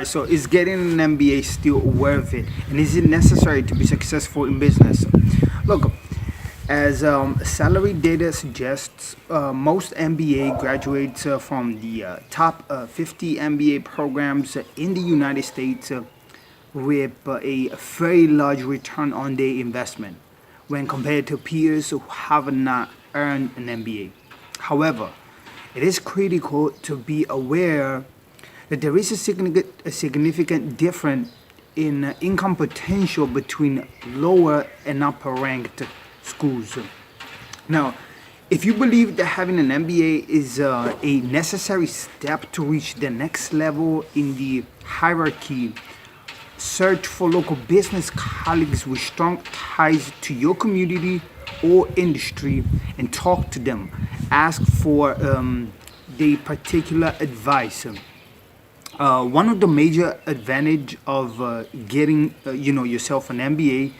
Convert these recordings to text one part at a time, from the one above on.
right, so is getting an MBA still worth it? And is it necessary to be successful in business? Look, as salary data suggests, most MBA graduates from the top 50 MBA programs in the United States with a very large return on their investment when compared to peers who have not earned an MBA. However, it is critical to be aware that there is a significant difference in income potential between lower and upper ranked schools. Now, if you believe that having an MBA is a necessary step to reach the next level in the hierarchy, search for local business colleagues with strong ties to your community or industry and talk to them. Ask for the particular advice. One of the major advantage of getting yourself an MBA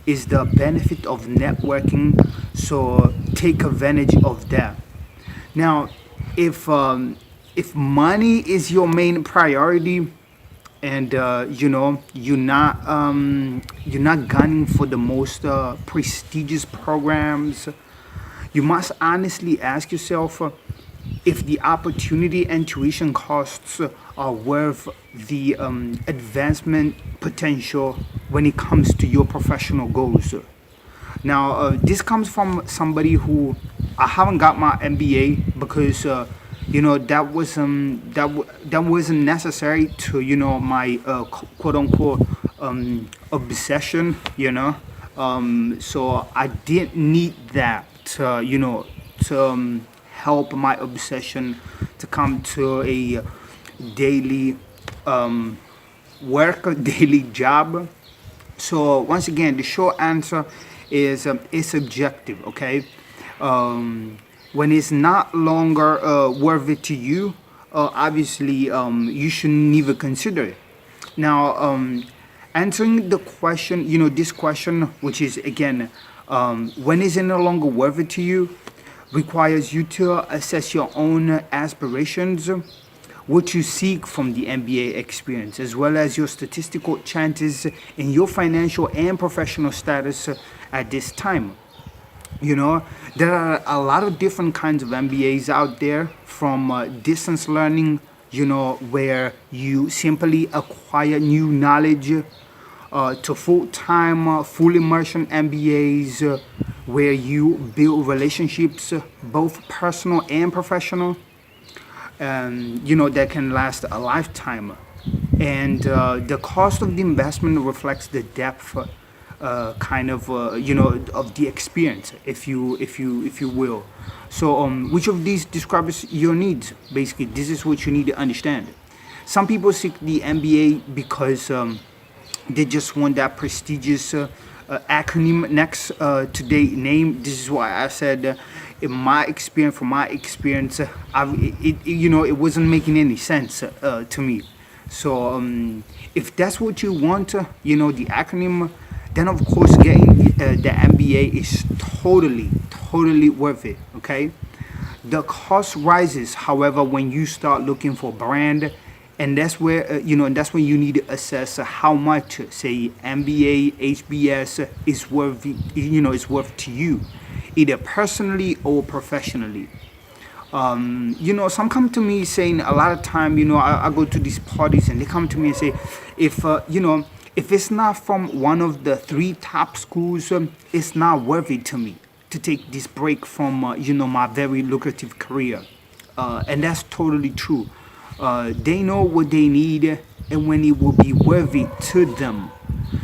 is the benefit of networking. So take advantage of that. Now, if money is your main priority, and you're not gunning for the most prestigious programs, you must honestly ask yourself if the opportunity and tuition costs are worth the advancement potential when it comes to your professional goals. Now, this comes from somebody who I haven't got my MBA because that wasn't necessary to my quote unquote obsession. So I didn't need that to help my obsession to come to a daily work, a daily job. So once again, the short answer is it's subjective. Okay, when it's not longer worth it to you, obviously you shouldn't even consider it. Now, answering the question, this question, which is again, when is it no longer worth it to you, requires you to assess your own aspirations, what you seek from the MBA experience, as well as your statistical chances in your financial and professional status at this time. There are a lot of different kinds of MBAs out there, from distance learning, where you simply acquire new knowledge, to full-time, full immersion MBAs, where you build relationships, both personal and professional, and that can last a lifetime. And the cost of the investment reflects the depth, of the experience, if you will. So, which of these describes your needs? Basically, this is what you need to understand. Some people seek the MBA because they just want that prestigious acronym next to their name. This is why I said, from my experience, it wasn't making any sense to me. So, if that's what you want, the acronym, then of course getting the MBA is totally worth it. Okay, the cost rises, however, when you start looking for brand, and that's where and that's when you need to assess how much, say, MBA, HBS is worth, to you, either personally or professionally. Some come to me saying, a lot of time, I go to these parties and they come to me and say, if it's not from one of the three top schools, it's not worth it to me to take this break from, my very lucrative career. And that's totally true. They know what they need and when it will be worthy to them.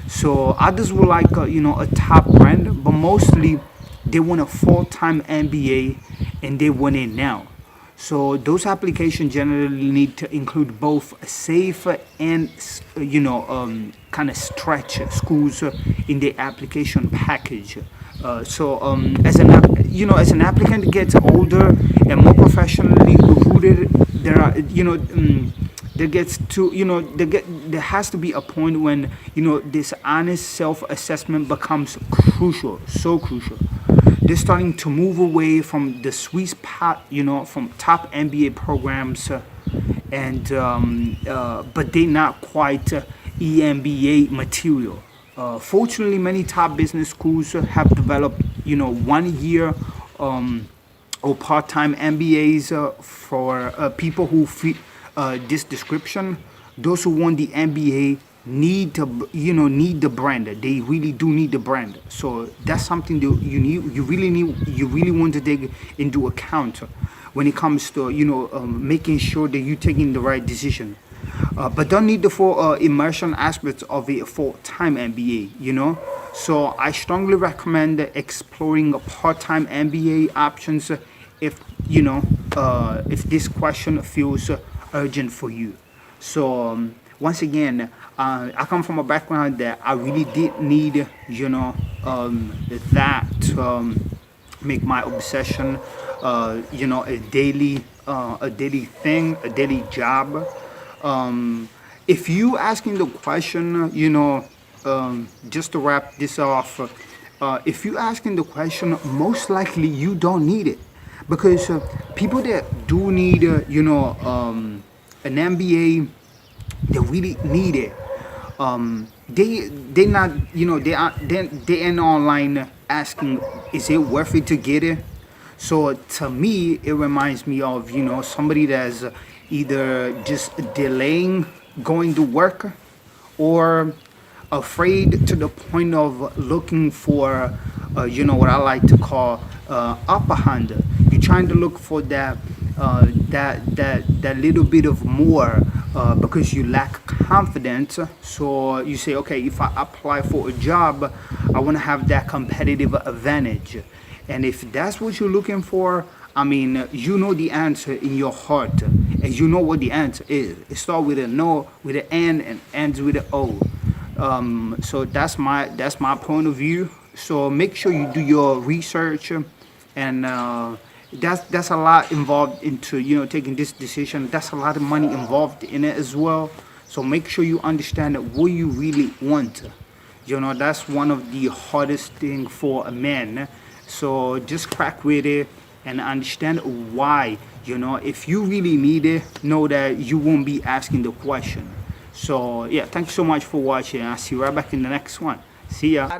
So others will like, a top brand, but mostly they want a full-time MBA and they want it now. So those applications generally need to include both safe and kind of stretch schools in the application package. As an applicant gets older and more professionally recruited, there has to be a point when this honest self-assessment becomes crucial, so crucial. They're starting to move away from the sweet spot, from top MBA programs, and but they're not quite EMBA material. Fortunately, many top business schools have developed, 1 year or part-time MBAs for people who fit this description. Those who want the MBA need to, need the brand. They really do need the brand. So that's something that you really want to take into account when it comes to, making sure that you're taking the right decision. But don't need the full immersion aspects of a full-time MBA. So I strongly recommend exploring part-time MBA options if this question feels urgent for you. So once again, I come from a background that I really did need, that make my obsession, a daily thing, a daily job. If you asking the question, just to wrap this off, if you asking the question, most likely you don't need it, because people that do need, an MBA, they really need it. They not, they ain't online asking, is it worth it to get it? So to me, it reminds me of, somebody that's either just delaying going to work, or afraid to the point of looking for, what I like to call upper hand. You're trying to look for that little bit of more, because you lack confidence. So you say, okay, if I apply for a job, I want to have that competitive advantage. And if that's what you're looking for, I mean, you know the answer in your heart, and you know what the answer is. It starts with a no, with an N, and ends with an O. So that's my point of view. So make sure you do your research, and that's a lot involved into, taking this decision. That's a lot of money involved in it as well. So make sure you understand what you really want. That's one of the hardest thing for a man. So just crack with it and understand why. If you really need it, know that you won't be asking the question. So yeah, thank you so much for watching. I'll see you right back in the next one. See ya.